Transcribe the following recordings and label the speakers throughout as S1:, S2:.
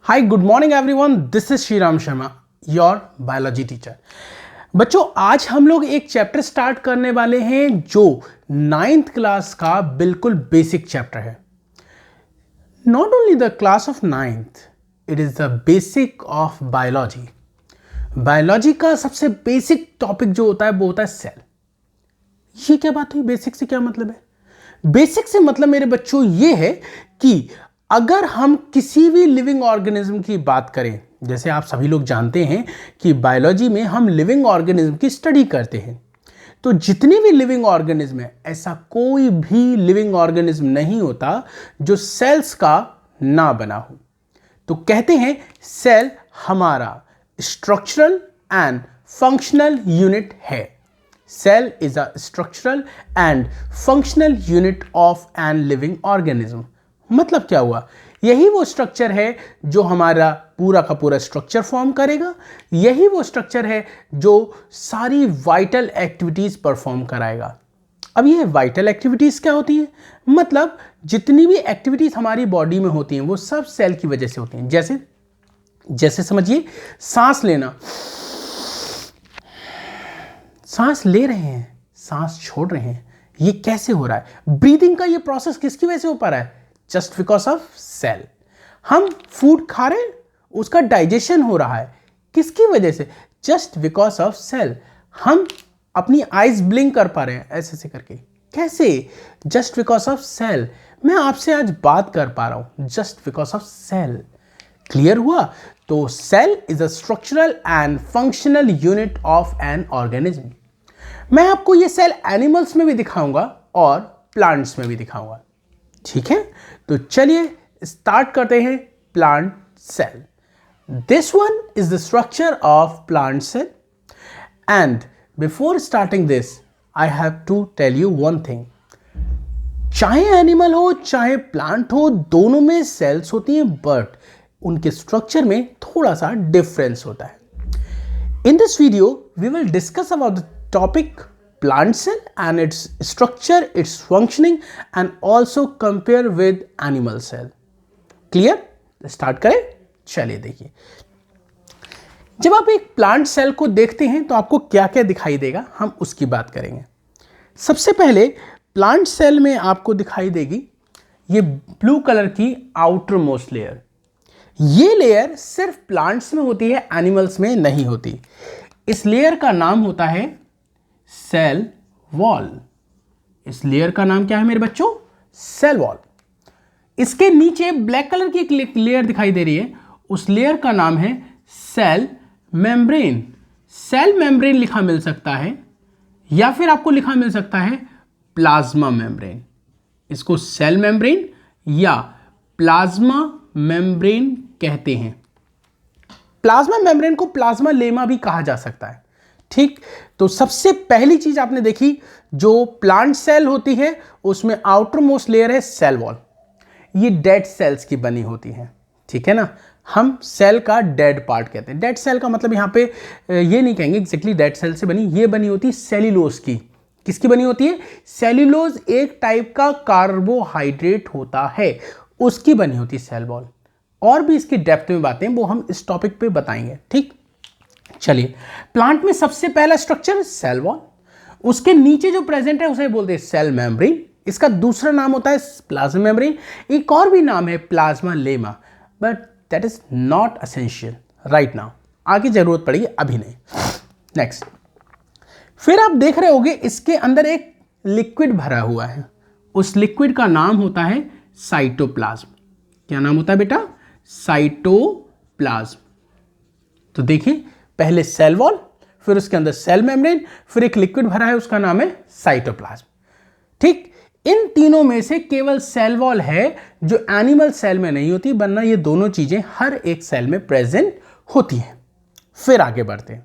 S1: Hi good morning everyone, this is Shriram Sharma, your biology teacher. बच्चों, आज हम लोग एक चैप्टर स्टार्ट करने वाले हैं जो 9th क्लास का बिल्कुल बेसिक चैप्टर है। Not only the class of 9th, it is the basic of biology. Biology का सबसे बेसिक टॉपिक जो होता है वो होता है सेल। ये क्या बात हुई? बेसिक से क्या मतलब है? बेसिक से मतलब मेरे बच्चों ये है कि अगर हम किसी भी लिविंग ऑर्गेनिज्म की बात करें, जैसे आप सभी लोग जानते हैं कि बायोलॉजी में हम लिविंग ऑर्गेनिज्म की स्टडी करते हैं, तो जितनी भी लिविंग ऑर्गेनिज्म है, ऐसा कोई भी लिविंग ऑर्गेनिज्म नहीं होता जो सेल्स का ना बना हो। तो कहते हैं सेल हमारा स्ट्रक्चरल एंड फंक्शनल यूनिट है। Cell is a structural and functional unit of an living organism. मतलब क्या हुआ? यही वो स्ट्रक्चर है जो हमारा पूरा का पूरा स्ट्रक्चर फॉर्म करेगा। यही वो स्ट्रक्चर है जो सारी वाइटल एक्टिविटीज परफॉर्म कराएगा। अब ये वाइटल एक्टिविटीज क्या होती हैं? मतलब जितनी भी एक्टिविटीज हमारी बॉडी में होती हैं वो सब सेल की वजह से होती हैं। जैसे समझिए, सांस लेना, सांस ले रहे हैं, सांस छोड़ रहे हैं, ये कैसे हो रहा है? ब्रीदिंग का ये प्रोसेस किसकी वजह से हो पा रहा है? Just because of cell. हम फूड खा रहे हैं, उसका डाइजेशन हो रहा है, किसकी वजह से? Just because of cell. हम अपनी आईज ब्लिंक कर पा रहे हैं ऐसे ऐसे करके, कैसे? Just because of cell. मैं आपसे आज बात कर पा रहा हूं just because of cell. Clear हुआ? तो cell is a structural and functional unit of an organism. मैं आपको ये सेल एनिमल्स में भी दिखाऊंगा और प्लांट्स में भी दिखाऊंगा, ठीक है? तो चलिए स्टार्ट करते हैं। Plant cell. This one is the structure of plant cell and before starting this I have to tell you one thing. चाहे एनिमल हो चाहे प्लांट हो, दोनों में सेल्स होती हैं, बट उनके स्ट्रक्चर में थोड़ा सा डिफरेंस होता है। In this video we will discuss about the topic plant cell and its structure, its functioning and also compare with animal cell. Clear? Start करें। चलिए देखिए, जब आप एक प्लांट सेल को देखते हैं तो आपको क्या क्या दिखाई देगा, हम उसकी बात करेंगे। सबसे पहले प्लांट सेल में आपको दिखाई देगी ये ब्लू कलर की आउटर मोस्ट लेयर। ये लेयर सिर्फ प्लांट्स में होती है, एनिमल्स में नहीं होती। इस लेयर का नाम होता है सेल वॉल। इस लेयर का नाम क्या है मेरे बच्चों? Cell wall. इसके नीचे ब्लैक कलर की एक लेयर दिखाई दे रही है, उस लेयर का नाम है सेल मेम्ब्रेन। सेल मेम्ब्रेन लिखा मिल सकता है या फिर आपको लिखा मिल सकता है प्लाज्मा मेम्ब्रेन। इसको सेल मेम्ब्रेन या प्लाज्मा मेम्ब्रेन कहते हैं। प्लाज्मा मेम्ब्रेन को प्लाज्मा लेमा भी कहा जा सकता है, ठीक? तो सबसे पहली चीज आपने देखी, जो प्लांट सेल होती है उसमें आउटर मोस्ट लेयर है सेल वॉल। ये डेड सेल्स की बनी होती है, ठीक है ना? हम सेल का डेड पार्ट कहते हैं। डेड सेल का मतलब यहां पे ये नहीं कहेंगे एग्जैक्टली डेड सेल से बनी, ये बनी होती है सेल्यूलोज की। किसकी बनी होती है? सेल्यूलोज एक टाइप का कार्बोहाइड्रेट होता है, उसकी बनी होती है सेल वॉल। और भी इसकी डेप्थ में बातें वो हम इस टॉपिक पे बताएंगे, ठीक? चलिए, प्लांट में सबसे पहला स्ट्रक्चर सेल वॉल, उसके नीचे जो प्रेजेंट है उसे बोलते हैं सेल मेम्ब्रेन। इसका दूसरा नाम होता है प्लाज्मा मेम्ब्रेन। एक और भी नाम है plasma lemma, but that is not essential right now. आगे जरूरत पड़ेगी, अभी नहीं। नेक्स्ट, फिर आप देख रहे होंगे इसके अंदर एक लिक्विड भरा हुआ है, उस लिक्विड का नाम होता है साइटोप्लाज्म। क्या नाम होता है बेटा? साइटोप्लाज्म। तो देखिए, पहले सेल वॉल, फिर उसके अंदर सेल मेम्ब्रेन, फिर एक लिक्विड भरा है, उसका नाम है साइटोप्लाज्म, ठीक? इन तीनों में से केवल सेल वॉल है जो एनिमल सेल में नहीं होती, वरना ये दोनों चीजें हर एक सेल में प्रेजेंट होती हैं। फिर आगे बढ़ते हैं।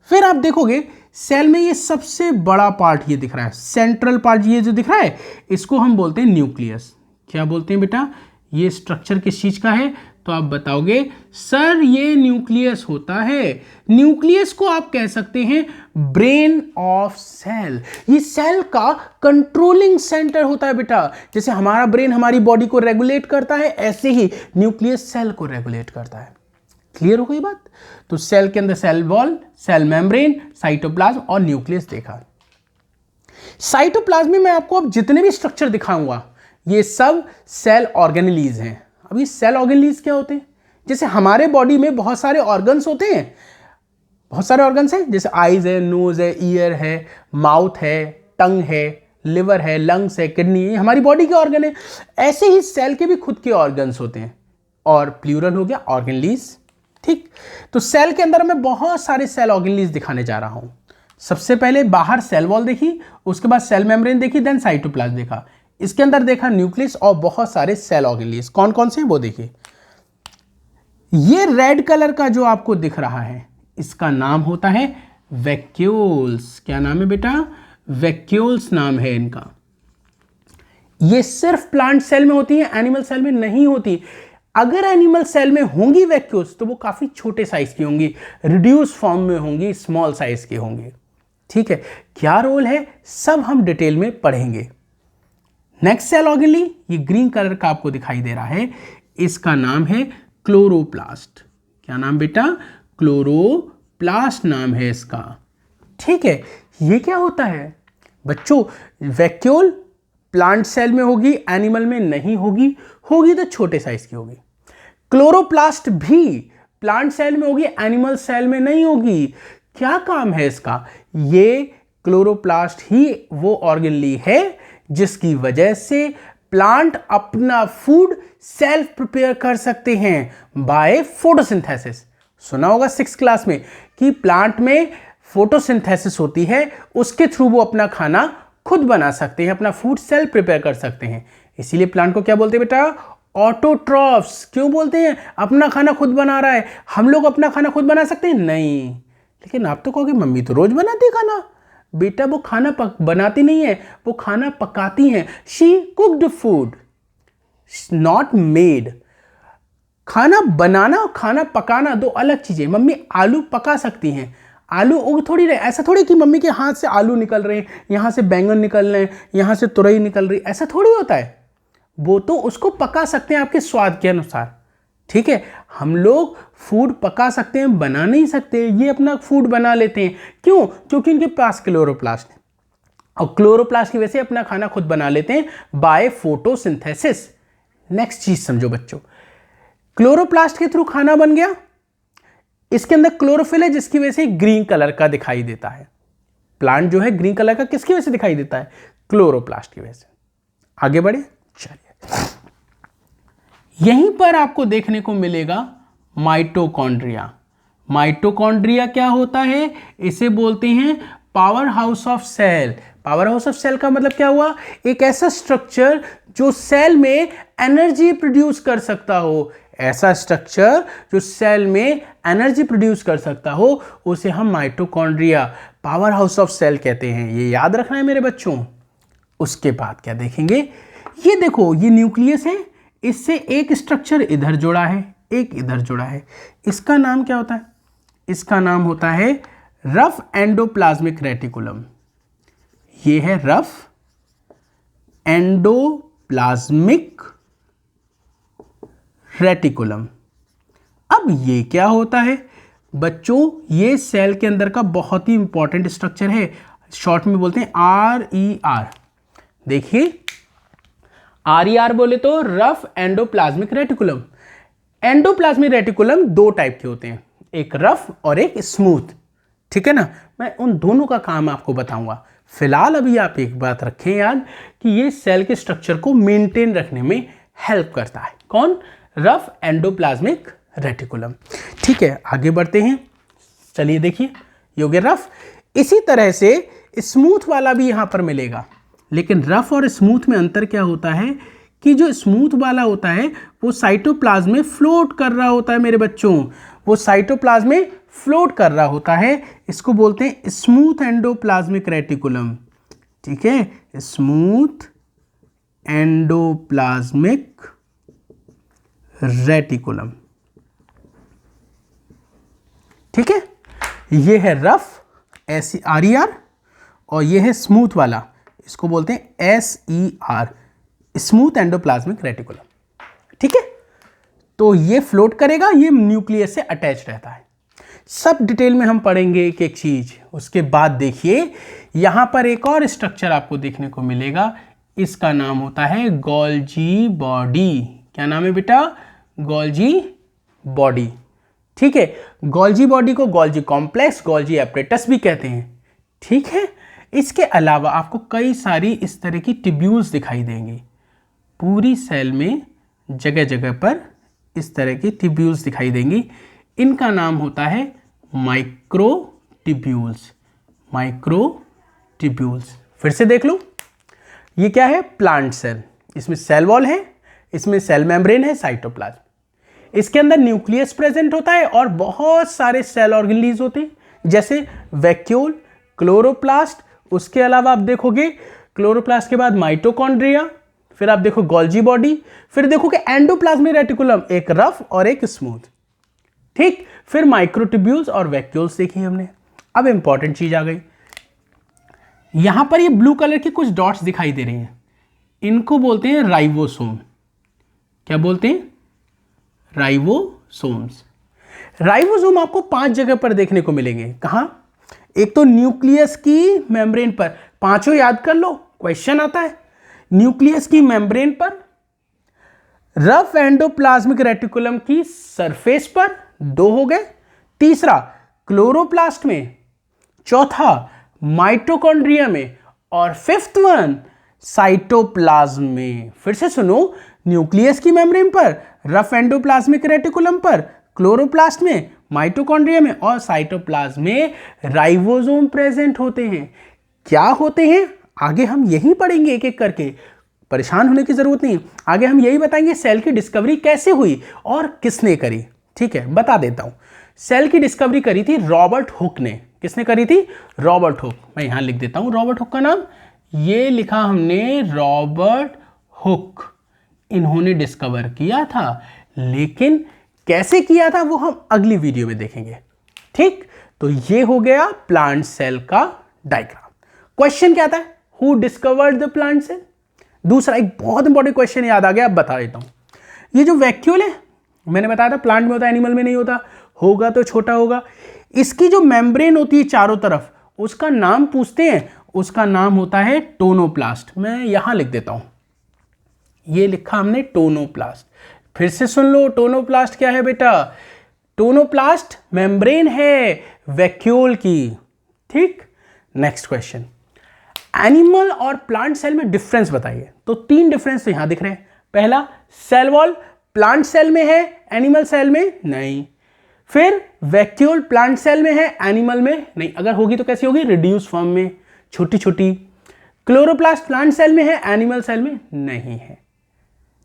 S1: फिर आप देखोगे सेल में ये सबसे बड़ा पार्ट ये दिख रहा है, सेंट्रल पार्ट ये जो दिख रहा है, इसको हम बोलते हैं न्यूक्लियस। क्या बोलते हैं बेटा? ये स्ट्रक्चर किस चीज का है? तो आप बताओगे सर ये न्यूक्लियस होता है। न्यूक्लियस को आप कह सकते हैं ब्रेन ऑफ सेल। ये सेल का कंट्रोलिंग सेंटर होता है बेटा। जैसे हमारा ब्रेन हमारी बॉडी को रेगुलेट करता है, ऐसे ही न्यूक्लियस सेल को रेगुलेट करता है। क्लियर हो गई बात? तो सेल के अंदर cell wall, cell membrane, cytoplasm और न्यूक्लियस देखा। साइटोप्लाज्म में मैं आपको अब जितने भी स्ट्रक्चर दिखाऊंगा ये सब सेल ऑर्गेनेलीज हैं। अब ये सेल ऑर्गेनेलीज क्या होते हैं? जैसे हमारे बॉडी में बहुत सारे ऑर्गन्स होते हैं, बहुत सारे ऑर्गन्स हैं, जैसे आईज है, नोज है, ईयर है, माउथ है, टंग है, लिवर है, लंग्स है, किडनी है, हमारी बॉडी के ऑर्गन है। ऐसे ही सेल के भी खुद के ऑर्गन्स होते हैं, और प्लूरल हो गया ऑर्गेनेलीज। ठीक, तो सेल के अंदर मैं बहुत सारे सेल ऑर्गेनेलीज दिखाने जा रहा हूं। सबसे पहले बाहर सेल वॉल देखी, उसके बाद सेल मेम्ब्रेन देखी, देन साइटोप्लाज्म देखा, इसके अंदर देखा न्यूक्लियस और बहुत सारे सेल ऑर्गेनेलीज। कौन कौन से वो देखिए। ये रेड कलर का जो आपको दिख रहा है इसका नाम होता है वैक्यूल्स। क्या नाम है बेटा? वैक्यूल्स नाम है इनका। ये सिर्फ प्लांट सेल में होती है, एनिमल सेल में नहीं होती। अगर एनिमल सेल में होंगी वैक्यूल्स तो वो काफी छोटे साइज की होंगी, रिड्यूस फॉर्म में होंगी, स्मॉल साइज की होंगी। ठीक है, क्या रोल है सब हम डिटेल में पढ़ेंगे। नेक्स्ट सेल ऑर्गेनेली, ये ग्रीन कलर का आपको दिखाई दे रहा है, इसका नाम है क्लोरोप्लास्ट। क्या नाम बेटा? क्लोरोप्लास्ट नाम है इसका। ठीक है, ये क्या होता है बच्चों? वैक्यूल प्लांट सेल में होगी, एनिमल में नहीं होगी, होगी तो छोटे साइज की होगी। क्लोरोप्लास्ट भी प्लांट सेल में होगी, एनिमल सेल में नहीं होगी। क्या काम है इसका? ये क्लोरोप्लास्ट ही वो ऑर्गेनेली है जिसकी वजह से प्लांट अपना फूड सेल्फ प्रिपेयर कर सकते हैं बाय फोटोसिंथेसिस। सुना होगा 6th क्लास में कि प्लांट में फोटोसिंथेसिस होती है, उसके थ्रू वो अपना खाना खुद बना सकते हैं, अपना फूड सेल्फ प्रिपेयर कर सकते हैं। इसीलिए प्लांट को क्या बोलते हैं बेटा? ऑटोट्रॉफ्स। क्यों बोलते हैं? अपना खाना खुद बना रहा है। हम लोग अपना खाना खुद बना सकते हैं? नहीं। लेकिन आप तो कहोगे मम्मी तो रोज बनाती है खाना। बेटा वो खाना बनाती नहीं है, वो खाना पकाती हैं। She cooked food, not made. खाना बनाना और खाना पकाना दो अलग चीजें। मम्मी आलू पका सकती हैं, आलू उग थोड़ी रहे। ऐसा थोड़ी कि मम्मी के हाथ से आलू निकल रहे हैं, यहां से बैंगन निकल रहे हैं, यहां से तुरई निकल रही, ऐसा थोड़ी होता है। वो तो उसको पका सकते हैं आपके स्वाद के अनुसार। ठीक है, हम लोग फूड पका सकते हैं, बना नहीं सकते। ये अपना फूड बना लेते हैं। क्यों? क्योंकि इनके पास क्लोरोप्लास्ट है, और क्लोरोप्लास्ट की वजह से अपना खाना खुद बना लेते हैं बाय फोटोसिंथेसिस। नेक्स्ट चीज समझो बच्चों, क्लोरोप्लास्ट के थ्रू खाना बन गया, इसके अंदर क्लोरोफिल है जिसकी वजह से ग्रीन कलर का दिखाई देता है। प्लांट जो है ग्रीन कलर का किसकी वजह से दिखाई देता है? क्लोरोप्लास्ट की वजह से। आगे बढ़े, चलिए। यहीं पर आपको देखने को मिलेगा माइटोकॉन्ड्रिया। माइटोकॉन्ड्रिया क्या होता है? इसे बोलते हैं power house of cell. Power house of cell का मतलब क्या हुआ? एक ऐसा स्ट्रक्चर जो सेल में एनर्जी प्रोड्यूस कर सकता हो। ऐसा स्ट्रक्चर जो सेल में एनर्जी प्रोड्यूस कर सकता हो उसे हम mitochondria, power house of cell कहते हैं। ये याद रखना है मेरे बच्चों। उसके बाद क्या देखेंगे? ये देखो, ये न्यूक्लियस है, इससे एक स्ट्रक्चर इधर जुड़ा है, एक इधर जुड़ा है। इसका नाम क्या होता है? इसका नाम होता है रफ एंडोप्लाज्मिक रेटिकुलम। ये है रफ एंडोप्लाज्मिक रेटिकुलम। अब ये क्या होता है बच्चों? ये सेल के अंदर का बहुत ही इंपॉर्टेंट स्ट्रक्चर है, शॉर्ट में बोलते हैं RER। देखिए, RER बोले तो rough endoplasmic reticulum. Endoplasmic reticulum दो टाइप के होते हैं, एक रफ और एक स्मूथ। ठीक है ना? मैं उन दोनों का काम आपको बताऊंगा। फिलहाल अभी आप एक बात रखें याद कि ये सेल के स्ट्रक्चर को मेंटेन रखने में हेल्प करता है। कौन? Rough endoplasmic reticulum. ठीक है, आगे बढ़ते हैं। चलिए देखिए, ये हो गया रफ। इसी तरह से स्मूथ वाला भी यहां पर मिलेगा, लेकिन रफ और स्मूथ में अंतर क्या होता है कि जो स्मूथ वाला होता है वो साइटोप्लाज्म में फ्लोट कर रहा होता है मेरे बच्चों। वो साइटोप्लाज्म में फ्लोट कर रहा होता है, इसको बोलते हैं स्मूथ एंडोप्लाज्मिक रेटिकुलम। ठीक है, स्मूथ एंडोप्लाज्मिक रेटिकुलम। ठीक है, ये है रफ SER और ये है स्मूथ वाला, इसको बोलते हैं SER, स्मूथ एंडोप्लाज्मिक रेटिकुलम। ठीक है, तो ये फ्लोट करेगा, ये न्यूक्लियस से अटैच रहता है। सब डिटेल में हम पढ़ेंगे एक एक चीज। उसके बाद देखिए यहां पर एक और स्ट्रक्चर आपको देखने को मिलेगा, इसका नाम होता है गोल्जी बॉडी। क्या नाम है बेटा? Golgi body. ठीक है, गोल्जी बॉडी को गोल्जी कॉम्प्लेक्स, गोल्जी एपरेटस भी कहते हैं। ठीक है, इसके अलावा आपको कई सारी इस तरह की ट्यूब्यूल्स दिखाई देंगी पूरी सेल में, जगह जगह पर इस तरह की ट्यूब्यूल्स दिखाई देंगी। इनका नाम होता है माइक्रोट्यूब्यूल्स। माइक्रोट्यूब्यूल्स फिर से देख लो, ये क्या है? Plant cell. इसमें सेल वॉल है, इसमें सेल मेम्ब्रेन है, साइटोप्लाज्म, इसके अंदर न्यूक्लियस प्रेजेंट होता है और बहुत सारे सेल ऑर्गेनेल्स होते हैं, जैसे वैक्यूल, क्लोरोप्लास्ट। उसके अलावा आप देखोगे क्लोरोप्लास्ट के बाद माइटोकॉन्ड्रिया, फिर आप देखो गोल्जी बॉडी, फिर देखोगे एंडोप्लाज्मिक रेटिकुलम, एक रफ और एक स्मूथ। ठीक, फिर माइक्रोट्यूब्यूल्स और वैक्यूल्स देखी हमने। अब इंपॉर्टेंट चीज आ गई, यहां पर ये ब्लू कलर की कुछ डॉट्स दिखाई दे रही हैं, इनको बोलते हैं राइबोसोम। क्या बोलते हैं? राइबोसोम्स। राइबोसोम आपको 5 जगह पर देखने को मिलेंगे। कहां? एक तो न्यूक्लियस की मेम्ब्रेन पर, पांचों याद कर लो, क्वेश्चन आता है। न्यूक्लियस की मेम्ब्रेन पर, रफ एंडोप्लाज्मिक रेटिकुलम की सरफेस पर, 2 हो गए। तीसरा क्लोरोप्लास्ट में, चौथा माइटोकॉन्ड्रिया में, और 5th वन साइटोप्लाज्म में। फिर से सुनो, न्यूक्लियस की मेम्ब्रेन पर, रफ एंडोप्लाज्मिक रेटिकुलम पर, क्लोरोप्लास्ट में, माइटोकॉन्ड्रिया में और साइटोप्लाज्म में राइबोसोम प्रेजेंट होते हैं। क्या होते हैं आगे हम यही पढ़ेंगे एक एक करके, परेशान होने की जरूरत नहीं। आगे हम यही बताएंगे सेल की डिस्कवरी कैसे हुई और किसने करी। ठीक है, बता देता हूं। सेल की डिस्कवरी करी थी रॉबर्ट हुक ने। किसने करी थी? Robert Hooke. मैं यहां लिख देता हूं रॉबर्ट हुक का नाम, ये लिखा हमने रॉबर्ट हुक। इन्होंने डिस्कवर किया था, लेकिन कैसे किया था वो हम अगली वीडियो में देखेंगे। ठीक, तो ये हो गया प्लांट सेल का डायग्राम। क्वेश्चन क्या था? Who discovered the plant cell? दूसरा एक बहुत इंपॉर्टेंट क्वेश्चन याद आ गया, अब बता देता हूं। ये जो वैक्यूल है, मैंने बताया था प्लांट में होता है, एनिमल में नहीं होता, होगा तो छोटा होगा। इसकी जो मेम्ब्रेन होती है चारों तरफ, उसका नाम पूछते हैं, उसका नाम होता है टोनोप्लास्ट। मैं यहां लिख देता हूं, ये लिखा हमने टोनोप्लास्ट। फिर से सुन लो, टोनोप्लास्ट क्या है बेटा? टोनोप्लास्ट मेम्ब्रेन है वैक्यूल की। ठीक, नेक्स्ट क्वेश्चन, एनिमल और प्लांट सेल में डिफरेंस बताइए। तो 3 डिफरेंस यहां दिख रहे हैं। पहला, सेल वॉल प्लांट सेल में है, एनिमल सेल में नहीं। फिर वैक्यूल प्लांट सेल में है, एनिमल में नहीं, अगर होगी तो कैसी होगी? रिड्यूस फॉर्म में, छोटी छोटी। क्लोरोप्लास्ट प्लांट सेल में है, एनिमल सेल में नहीं है।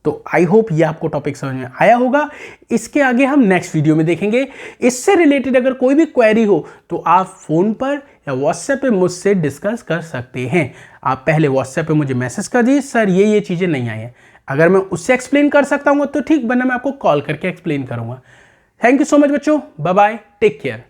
S1: तो आई होप ये आपको टॉपिक समझ में आया होगा। इसके आगे हम नेक्स्ट वीडियो में देखेंगे। इससे रिलेटेड अगर कोई भी क्वेरी हो तो आप फोन पर या व्हाट्सएप पे मुझसे डिस्कस कर सकते हैं। आप पहले व्हाट्सएप पे मुझे मैसेज कर दीजिए, सर ये चीजें नहीं आई हैं। अगर मैं उससे एक्सप्लेन कर सकता हूँ तो ठीक, वरना मैं आपको कॉल करके एक्सप्लेन करूंगा। थैंक यू सो मच बच्चों, बाय बाय, टेक केयर।